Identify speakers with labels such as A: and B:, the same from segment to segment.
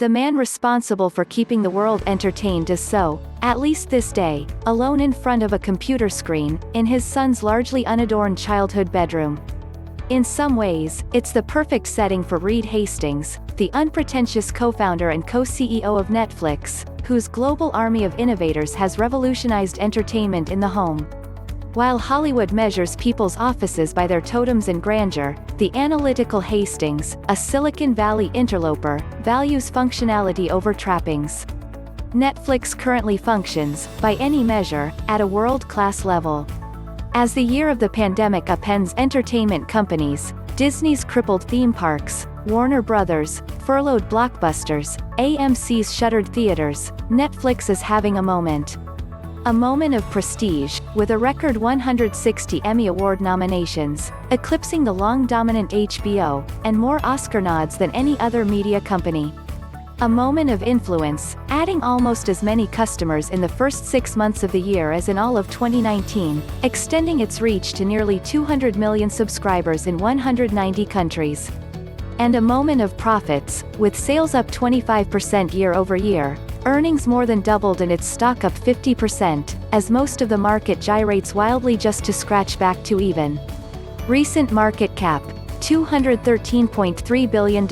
A: The man responsible for keeping the world entertained is so, at least this day, alone in front of a computer screen, in his son's largely unadorned childhood bedroom. In some ways, it's the perfect setting for Reed Hastings, the unpretentious co-founder and co-CEO of Netflix, whose global army of innovators has revolutionized entertainment in the home. While Hollywood measures people's offices by their totems and grandeur, the analytical Hastings, a Silicon Valley interloper, values functionality over trappings. Netflix currently functions, by any measure, at a world-class level. As the year of the pandemic upends entertainment companies, Disney's crippled theme parks, Warner Brothers, furloughed blockbusters, AMC's shuttered theaters, Netflix is having a moment. A moment of prestige, with a record 160 Emmy Award nominations, eclipsing the long-dominant HBO, and more Oscar nods than any other media company. A moment of influence, adding almost as many customers in the first 6 months of the year as in all of 2019, extending its reach to nearly 200 million subscribers in 190 countries. And a moment of profits, with sales up 25% year-over-year, earnings more than doubled and its stock up 50%, as most of the market gyrates wildly just to scratch back to even. Recent market cap, $213.3 billion.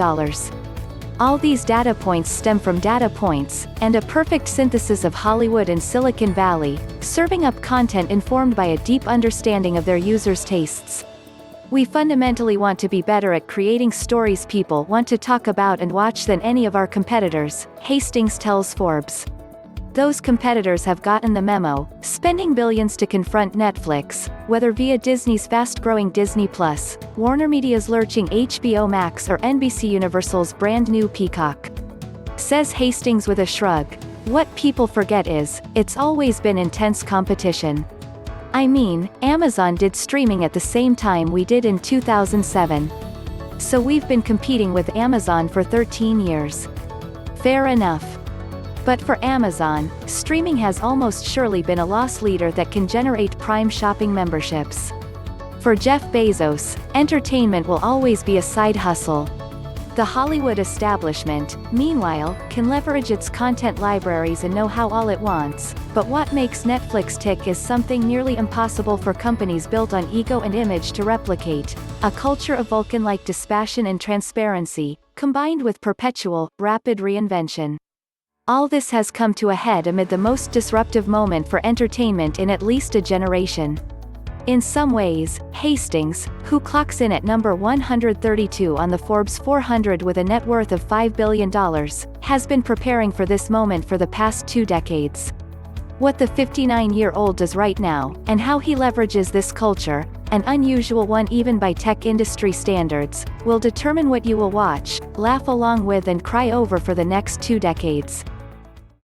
A: All these data points stem from data points, and a perfect synthesis of Hollywood and Silicon Valley, serving up content informed by a deep understanding of their users' tastes. We fundamentally want to be better at creating stories people want to talk about and watch than any of our competitors, Hastings tells Forbes. Those competitors have gotten the memo, spending billions to confront Netflix, whether via Disney's fast-growing Disney+, Warner Media's lurching HBO Max or NBC Universal's brand-new Peacock. Says Hastings with a shrug. What people forget is, it's always been intense competition. I mean, Amazon did streaming at the same time we did in 2007. So we've been competing with Amazon for 13 years. Fair enough. But for Amazon, streaming has almost surely been a loss leader that can generate Prime shopping memberships. For Jeff Bezos, entertainment will always be a side hustle. The Hollywood establishment, meanwhile, can leverage its content libraries and know-how all it wants, but what makes Netflix tick is something nearly impossible for companies built on ego and image to replicate: a culture of Vulcan-like dispassion and transparency, combined with perpetual, rapid reinvention. All this has come to a head amid the most disruptive moment for entertainment in at least a generation. In some ways, Hastings, who clocks in at number 132 on the Forbes 400 with a net worth of $5 billion, has been preparing for this moment for the past 2 decades. What the 59-year-old does right now, and how he leverages this culture, an unusual one even by tech industry standards, will determine what you will watch, laugh along with and cry over for the next 2 decades.